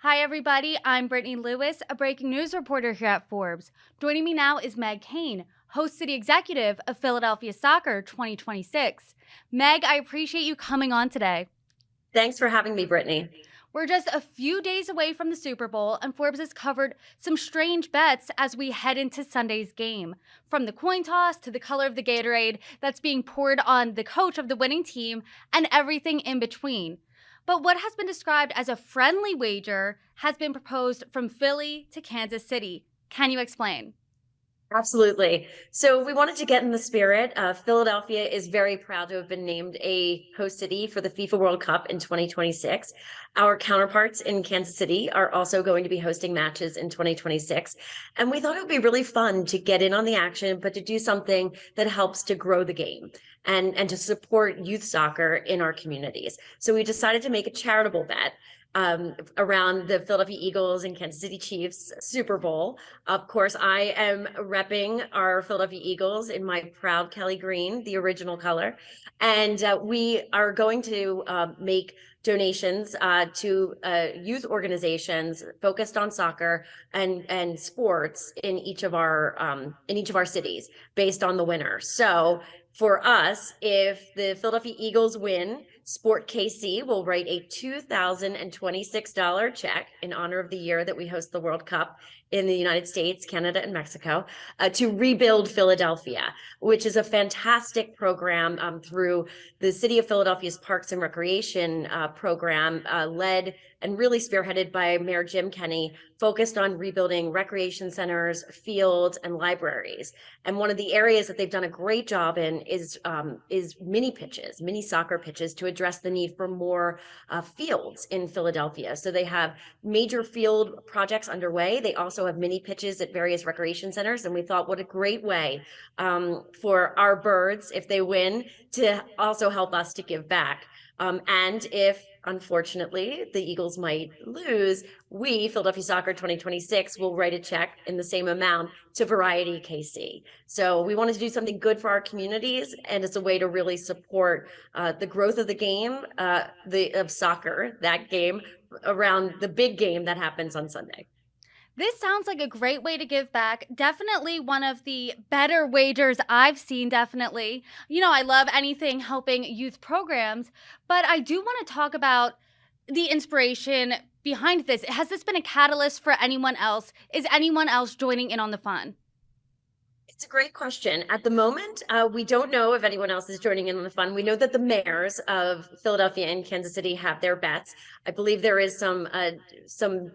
Hi, everybody. I'm Brittany Lewis, a breaking news reporter here at Forbes. Joining me now is Meg Kane, host city executive of Philadelphia Soccer 2026. Meg, I appreciate you coming on today. Thanks for having me, Brittany. We're just a few days away from the Super Bowl, and Forbes has covered some strange bets as we head into Sunday's game. From the coin toss to the color of the Gatorade that's being poured on the coach of the winning team, and everything in between. But what has been described as a friendly wager has been proposed from Philly to Kansas City. Can you explain? Absolutely. So we wanted to get in the spirit. Philadelphia is very proud to have been named a host city for the FIFA World Cup in 2026. Our counterparts in Kansas City are also going to be hosting matches in 2026. And we thought it would be really fun to get in on the action, but to do something that helps to grow the game and to support youth soccer in our communities. So we decided to make a charitable bet around the Philadelphia Eagles and Kansas City Chiefs Super Bowl. Of course, I am repping our Philadelphia Eagles in my proud Kelly green, the original color. And we are going to make donations to youth organizations focused on soccer and sports in each of our cities based on the winner. So for us, if the Philadelphia Eagles win, Sport KC will write a $2,026 check in honor of the year that we host the World Cup in the United States, Canada, and Mexico to rebuild Philadelphia, which is a fantastic program through the City of Philadelphia's Parks and Recreation program, led and really spearheaded by Mayor Jim Kenney, focused on rebuilding recreation centers, fields, and libraries. And one of the areas that they've done a great job in is mini pitches, mini soccer pitches, to address the need for more fields in Philadelphia. So they have major field projects underway. They also have mini pitches at various recreation centers. And we thought, what a great way for our birds, if they win, to also help us to give back. And if, unfortunately, the Eagles might lose, we, Philadelphia Soccer 2026, will write a check in the same amount to Variety KC. So we wanted to do something good for our communities, and it's a way to really support the growth of the game, of soccer, that game, around the big game that happens on Sunday. This sounds like a great way to give back. Definitely one of the better wagers I've seen, definitely. I love anything helping youth programs, but I do want to talk about the inspiration behind this. Has this been a catalyst for anyone else? Is anyone else joining in on the fun? It's a great question. At the moment, we don't know if anyone else is joining in on the fun. We know that the mayors of Philadelphia and Kansas City have their bets. I believe there is some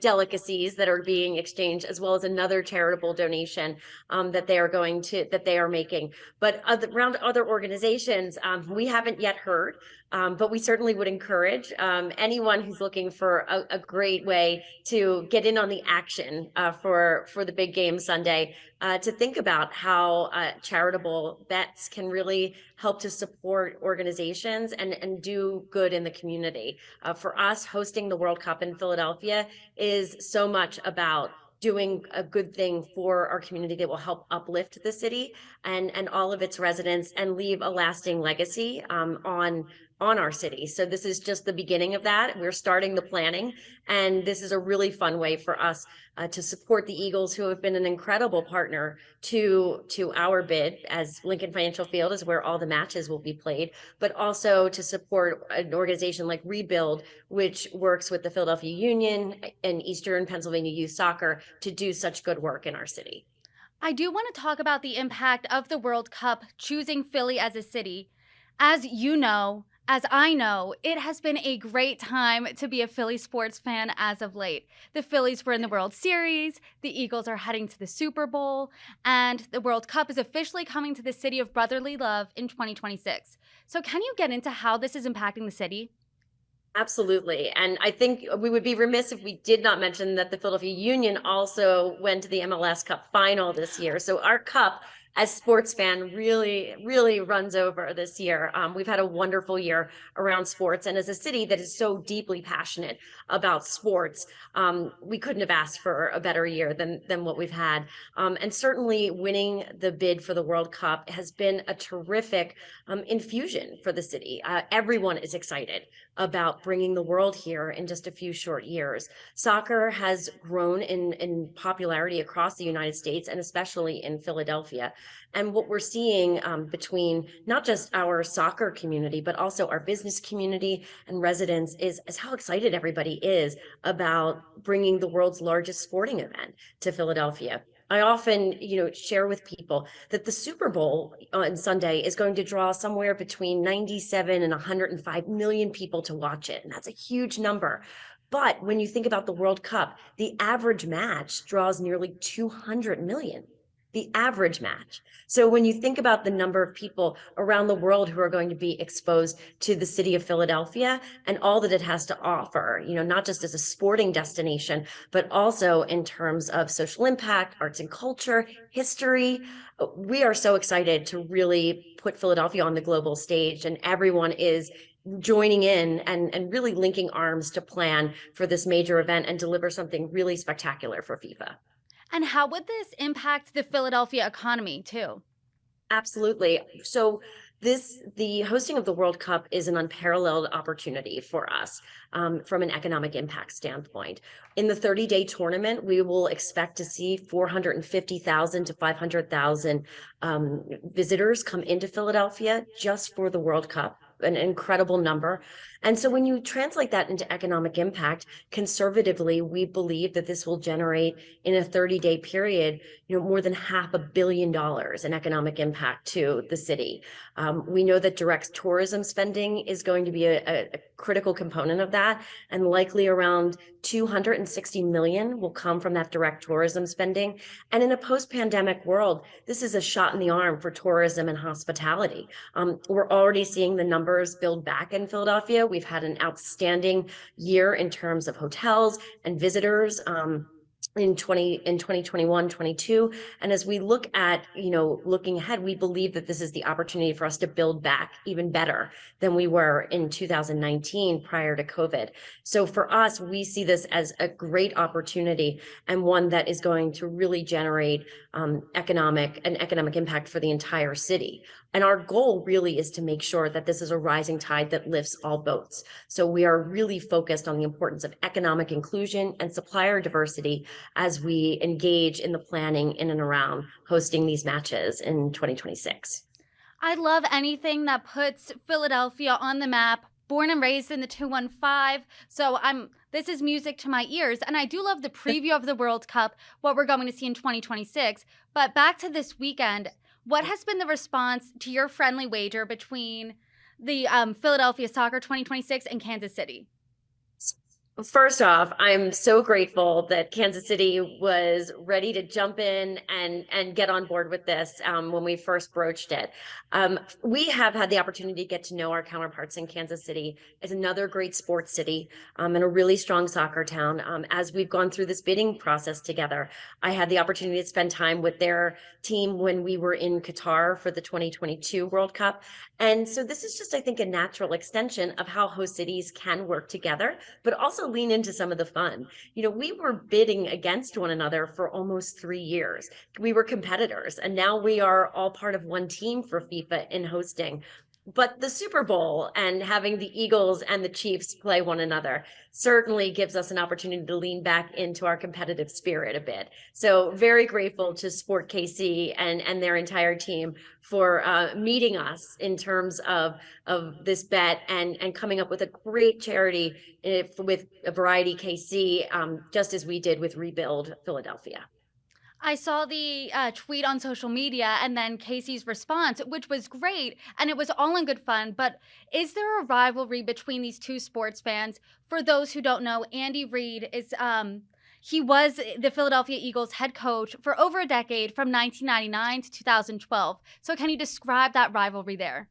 delicacies that are being exchanged, as well as another charitable donation that they are making. But around other organizations, we haven't yet heard. But we certainly would encourage anyone who's looking for a great way to get in on the action for the big game Sunday to think about how charitable bets can really help to support organizations and do good in the community. For us, hosting the World Cup in Philadelphia is so much about doing a good thing for our community that will help uplift the city and all of its residents and leave a lasting legacy on our city. So this is just the beginning of that. We're starting the planning, and this is a really fun way for us to support the Eagles, who have been an incredible partner to our bid, as Lincoln Financial Field is where all the matches will be played, but also to support an organization like Rebuild, which works with the Philadelphia Union and Eastern Pennsylvania Youth Soccer to do such good work in our city. I do want to talk about the impact of the World Cup choosing Philly as a city. As you know, as I know, it has been a great time to be a Philly sports fan as of late. The Phillies were in the World Series, the Eagles are heading to the Super Bowl, and the World Cup is officially coming to the city of brotherly love in 2026. So, can you get into how this is impacting the city? Absolutely. And I think we would be remiss if we did not mention that the Philadelphia Union also went to the MLS Cup final this year. So our cup, as sports fan, really, really runs over this year. We've had a wonderful year around sports. And as a city that is so deeply passionate about sports, we couldn't have asked for a better year than what we've had. And certainly winning the bid for the World Cup has been a terrific infusion for the city. Everyone is excited about bringing the world here in just a few short years. Soccer has grown in popularity across the United States and especially in Philadelphia. And what we're seeing between not just our soccer community, but also our business community and residents is how excited everybody is about bringing the world's largest sporting event to Philadelphia. I often, share with people that the Super Bowl on Sunday is going to draw somewhere between 97 and 105 million people to watch it. And that's a huge number. But when you think about the World Cup, the average match draws nearly 200 million. The average match. So when you think about the number of people around the world who are going to be exposed to the city of Philadelphia and all that it has to offer, not just as a sporting destination, but also in terms of social impact, arts and culture, history, we are so excited to really put Philadelphia on the global stage, and everyone is joining in and really linking arms to plan for this major event and deliver something really spectacular for FIFA. And how would this impact the Philadelphia economy too? Absolutely. So the hosting of the World Cup is an unparalleled opportunity for us from an economic impact standpoint. In the 30-day tournament, we will expect to see 450,000 to 500,000 visitors come into Philadelphia just for the World Cup. An incredible number. And so when you translate that into economic impact, conservatively, we believe that this will generate in a 30-day period, more than $500 million in economic impact to the city. We know that direct tourism spending is going to be a critical component of that, and likely around 260 million will come from that direct tourism spending. And in a post-pandemic world, this is a shot in the arm for tourism and hospitality. We're already seeing the numbers build back in Philadelphia. We've had an outstanding year in terms of hotels and visitors. In 2021, 22. And as we look at, looking ahead, we believe that this is the opportunity for us to build back even better than we were in 2019 prior to COVID. So for us, we see this as a great opportunity and one that is going to really generate economic impact for the entire city. And our goal really is to make sure that this is a rising tide that lifts all boats. So we are really focused on the importance of economic inclusion and supplier diversity as we engage in the planning in and around hosting these matches in 2026. I love anything that puts Philadelphia on the map. Born and raised in the 215. So this is music to my ears. And I do love the preview of the World Cup, what we're going to see in 2026. But back to this weekend, what has been the response to your friendly wager between the Philadelphia Soccer 2026 and Kansas City? First off, I'm so grateful that Kansas City was ready to jump in and get on board with this when we first broached it. We have had the opportunity to get to know our counterparts in Kansas City. It's another great sports city and a really strong soccer town. As we've gone through this bidding process together, I had the opportunity to spend time with their team when we were in Qatar for the 2022 World Cup. And so this is just, I think, a natural extension of how host cities can work together, but also lean into some of the fun. We were bidding against one another for almost 3 years. We were competitors, and now we are all part of one team for FIFA in hosting. But the Super Bowl and having the Eagles and the Chiefs play one another certainly gives us an opportunity to lean back into our competitive spirit a bit. So very grateful to Sport KC and their entire team for meeting us in terms of this bet and coming up with a great charity with a Variety KC, just as we did with Rebuild Philadelphia. I saw the tweet on social media and then Casey's response, which was great. And it was all in good fun. But is there a rivalry between these two sports fans? For those who don't know, Andy Reid is he was the Philadelphia Eagles head coach for over a decade from 1999 to 2012. So can you describe that rivalry there?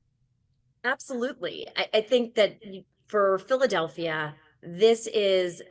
Absolutely. I think that for Philadelphia, this is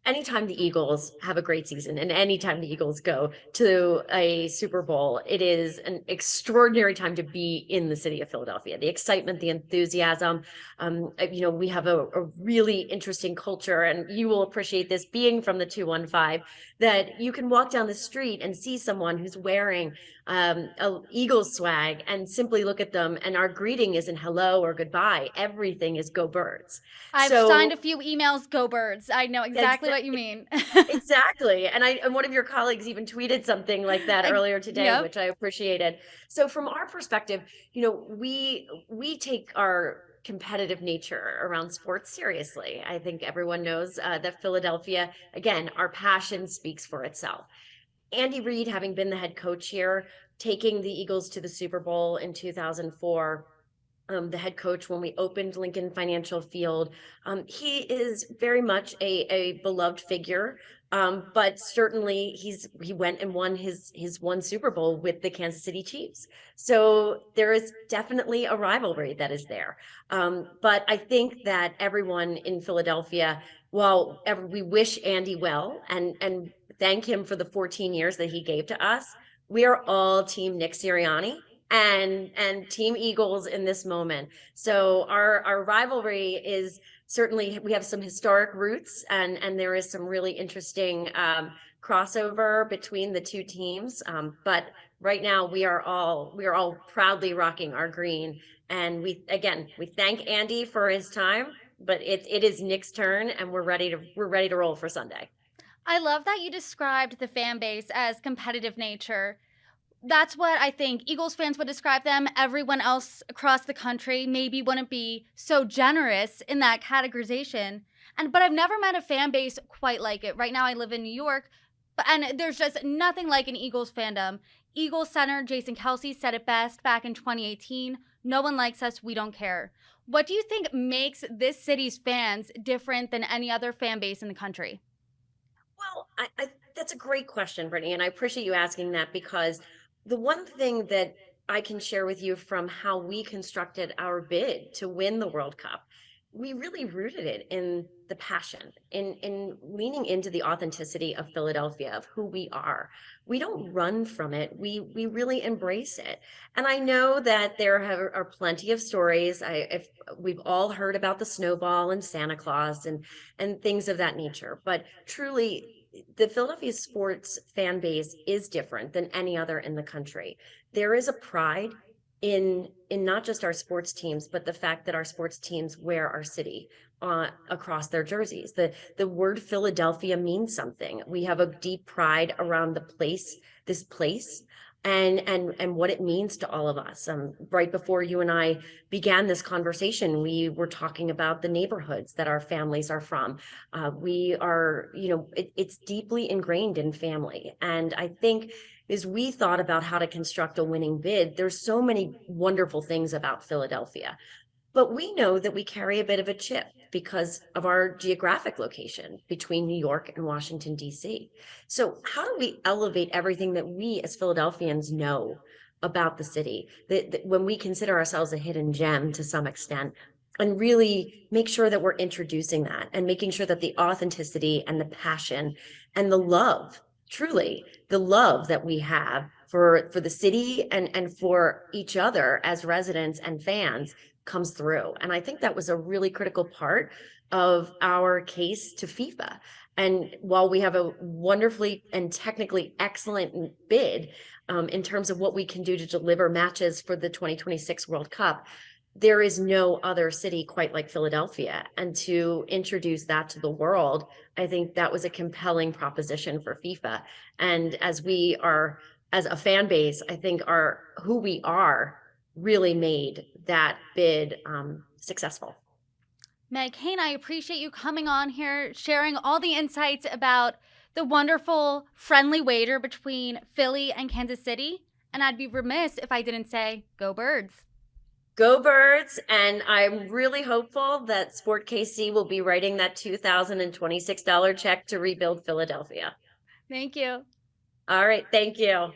anytime the Eagles have a great season and anytime the Eagles go to a Super Bowl, it is an extraordinary time to be in the city of Philadelphia. The excitement, the enthusiasm. We have a really interesting culture, and you will appreciate this being from the 215, that you can walk down the street and see someone who's wearing a Eagles swag and simply look at them, and our greeting isn't hello or goodbye. Everything is go birds. I've signed So a few emails, go birds. I know ex- exactly what you mean. exactly. And one of your colleagues even tweeted something like that Ex- earlier today, yep. which I appreciated. So from our perspective, we take our competitive nature around sports seriously. I think everyone knows that Philadelphia, again, our passion speaks for itself. Andy Reid, having been the head coach here, taking the Eagles to the Super Bowl in 2004, the head coach when we opened Lincoln Financial Field. He is very much a beloved figure, but certainly he went and won his one Super Bowl with the Kansas City Chiefs. So there is definitely a rivalry that is there. But I think that everyone in Philadelphia, while we wish Andy well and thank him for the 14 years that he gave to us, we are all Team Nick Sirianni and Team Eagles in this moment. So our rivalry is certainly, we have some historic roots, and there is some really interesting crossover between the two teams. But right now we are all proudly rocking our green, and we thank Andy for his time. But it is Nick's turn, and we're ready to roll for Sunday. I love that you described the fan base as competitive nature. That's what I think Eagles fans would describe them. Everyone else across the country maybe wouldn't be so generous in that categorization. But I've never met a fan base quite like it. Right now I live in New York, and there's just nothing like an Eagles fandom. Eagles center Jason Kelsey said it best back in 2018. No one likes us, we don't care. What do you think makes this city's fans different than any other fan base in the country? Well, that's a great question, Brittany, and I appreciate you asking that, because the one thing that I can share with you from how we constructed our bid to win the World Cup, we really rooted it in the passion, in leaning into the authenticity of Philadelphia, of who we are. We don't run from it. We really embrace it. And I know that are plenty of stories. If we've all heard about the snowball and Santa Claus and things of that nature, but truly, the Philadelphia sports fan base is different than any other in the country. There is a pride in not just our sports teams, but the fact that our sports teams wear our city across their jerseys. The word Philadelphia means something. We have a deep pride around this place, and what it means to all of us. Right before you and I began this conversation, we were talking about the neighborhoods that our families are from. We are, it's deeply ingrained in family. And I think as we thought about how to construct a winning bid, there's so many wonderful things about Philadelphia. But we know that we carry a bit of a chip because of our geographic location between New York and Washington, D.C. So, how do we elevate everything that we as Philadelphians know about the city? That when we consider ourselves a hidden gem to some extent, and really make sure that we're introducing that and making sure that the authenticity and the passion and the love, truly the love that we have for the city and for each other as residents and fans comes through. And I think that was a really critical part of our case to FIFA. And while we have a wonderfully and technically excellent bid in terms of what we can do to deliver matches for the 2026 World Cup, there is no other city quite like Philadelphia. And to introduce that to the world, I think that was a compelling proposition for FIFA. And as a fan base, I think who we are really made that bid successful. Meg Kane, I appreciate you coming on here, sharing all the insights about the wonderful friendly wager between Philly and Kansas City. And I'd be remiss if I didn't say, go birds. Go birds. And I'm really hopeful that Sport KC will be writing that $2,026 check to rebuild Philadelphia. Thank you. All right. Thank you.